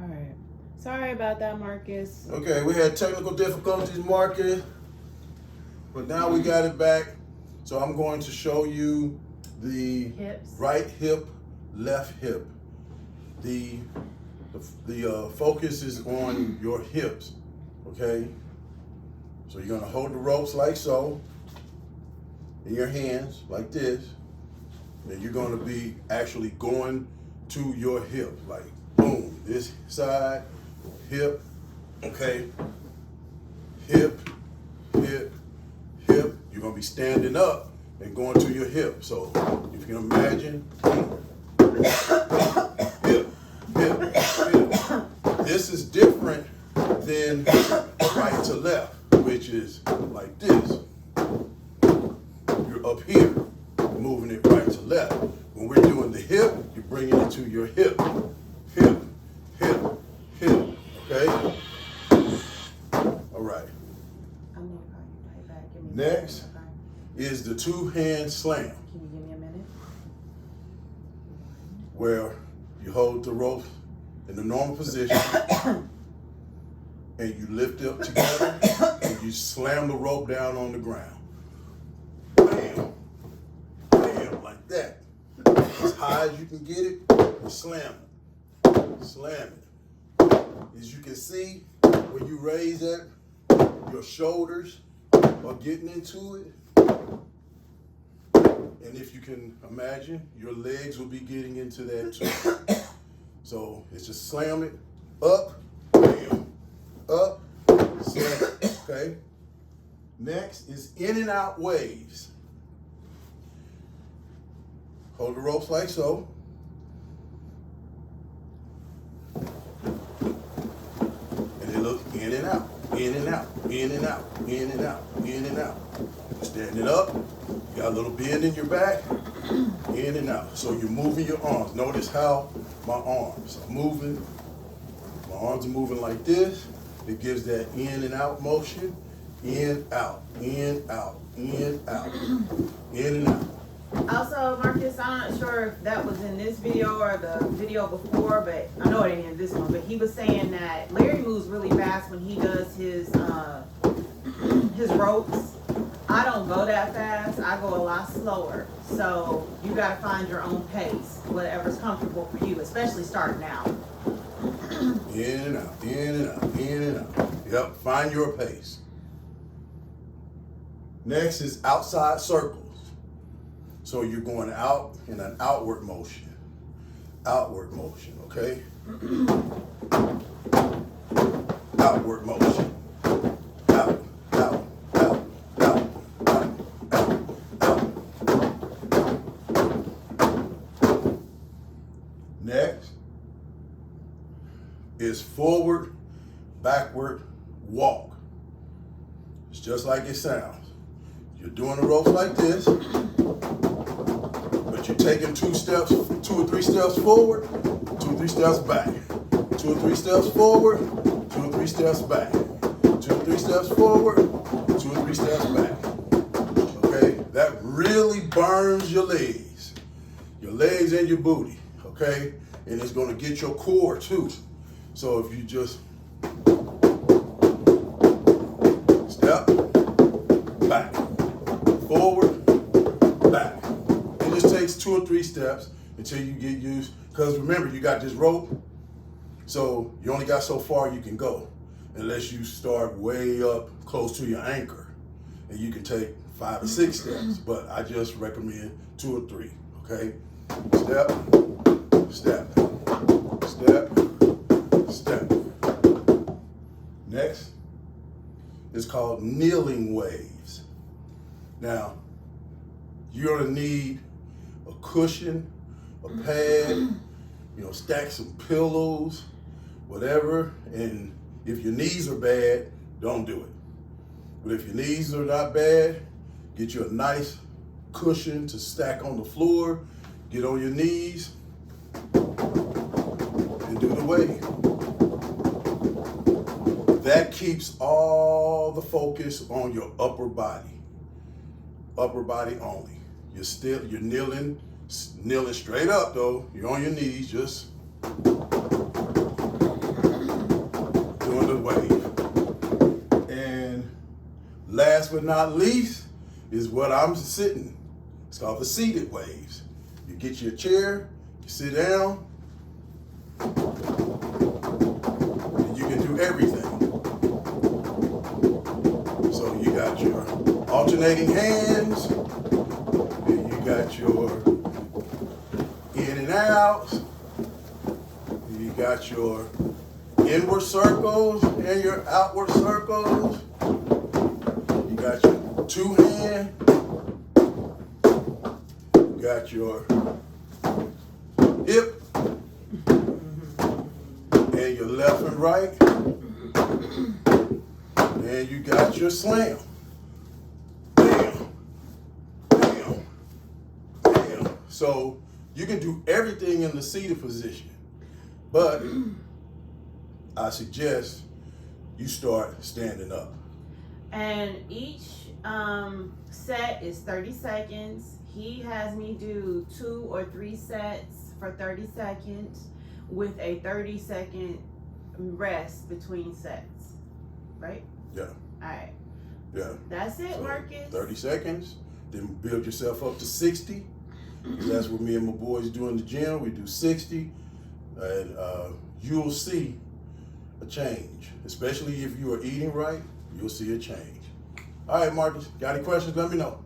right. Sorry about that, Marcus. Okay, we had technical difficulties, Marcus, but now we got it back. So I'm going to show you the Hips. right hip, left hip. The focus is on your hips, okay? So you're gonna hold the ropes like so, in your hands, like this. And you're gonna be actually going to your hip, like boom, this side, hip, okay? Hip, hip, hip. You're gonna be standing up and going to your hip. So if you can imagine, hip, hip, hip. This is different than right to left, which is like this. You're up here, moving it right to left. When we're doing the hip, you're bringing it to your hip. Hip, hip, hip, okay? All right. Next is the two-hand slam. Can you give me a minute? Where you hold the rope in the normal position and you lift up together and you slam the rope down on the ground. Bam, bam, like that. As high as you can get it, you slam it, slam it. As you can see, when you raise that, your shoulders are getting into it. And if you can imagine, your legs will be getting into that too. So it's just slam it, up, bam, up, slam it, okay? Next is in and out waves. Hold the ropes like so. And then look in and out, in and out, in and out, in and out, in and out. Standing up, you got a little bend in your back, in and out. So you're moving your arms. Notice how my arms are moving. My arms are moving like this. It gives that in and out motion. In, out, in, out, in, out, in and out. Also, Marcus, I'm not sure if that was in this video or the video before, but I know it ain't in this one, but he was saying that Larry moves really fast when he does his ropes. I don't go that fast. I go a lot slower. So you got to find your own pace, whatever's comfortable for you, especially starting out. In and out, in and out, in and out. Yep, find your pace. Next is outside circles. So you're going out in an outward motion. Outward motion, okay? Outward motion. Out, out, out, out, out, out, out. Next is forward, backward, walk. It's just like it sounds. You're doing the ropes like this, but you're taking 2 or 3 steps forward, 2 or 3 steps back. 2 or 3 steps forward, 2 or 3 steps back. 2 or 3 steps forward, 2 or 3 steps back. Okay? That really burns your legs and your booty, okay? And it's gonna get your core too. So if you just step, back, forward, back. It just takes 2 or 3 steps until you get used. Because remember, you got this rope, so you only got so far you can go, unless you start way up close to your anchor, and you can take 5 or 6 steps. But I just recommend 2 or 3. Okay, step, step, step, step. Next is called kneeling waves. Now, you're gonna need a cushion, a pad, stack some pillows, whatever. And if your knees are bad, don't do it. But if your knees are not bad, get you a nice cushion to stack on the floor, get on your knees, and do the wave. That keeps all the focus on your upper body only. You're kneeling straight up though. You're on your knees, just wave. And last but not least is what I'm sitting. It's called the seated waves. You get your chair, you sit down, and you can do everything. So you got your alternating hands, and you got your in and out, you got your inward circles and your outward circles. You got your two hand. You got your hip and your left and right. And you got your slam. Bam, bam, bam. So you can do everything in the seated position, but I suggest you start standing up. And each set is 30 seconds. He has me do 2 or 3 sets for 30 seconds with a 30-second rest between sets, right? Yeah. All right. Yeah. That's it, So, Marcus. 30 seconds, then build yourself up to 60. That's what me and my boys do in the gym. We do 60, and you'll see a change. Especially if you are eating right, you'll see a change. All right, Marcus, got any questions? Let me know.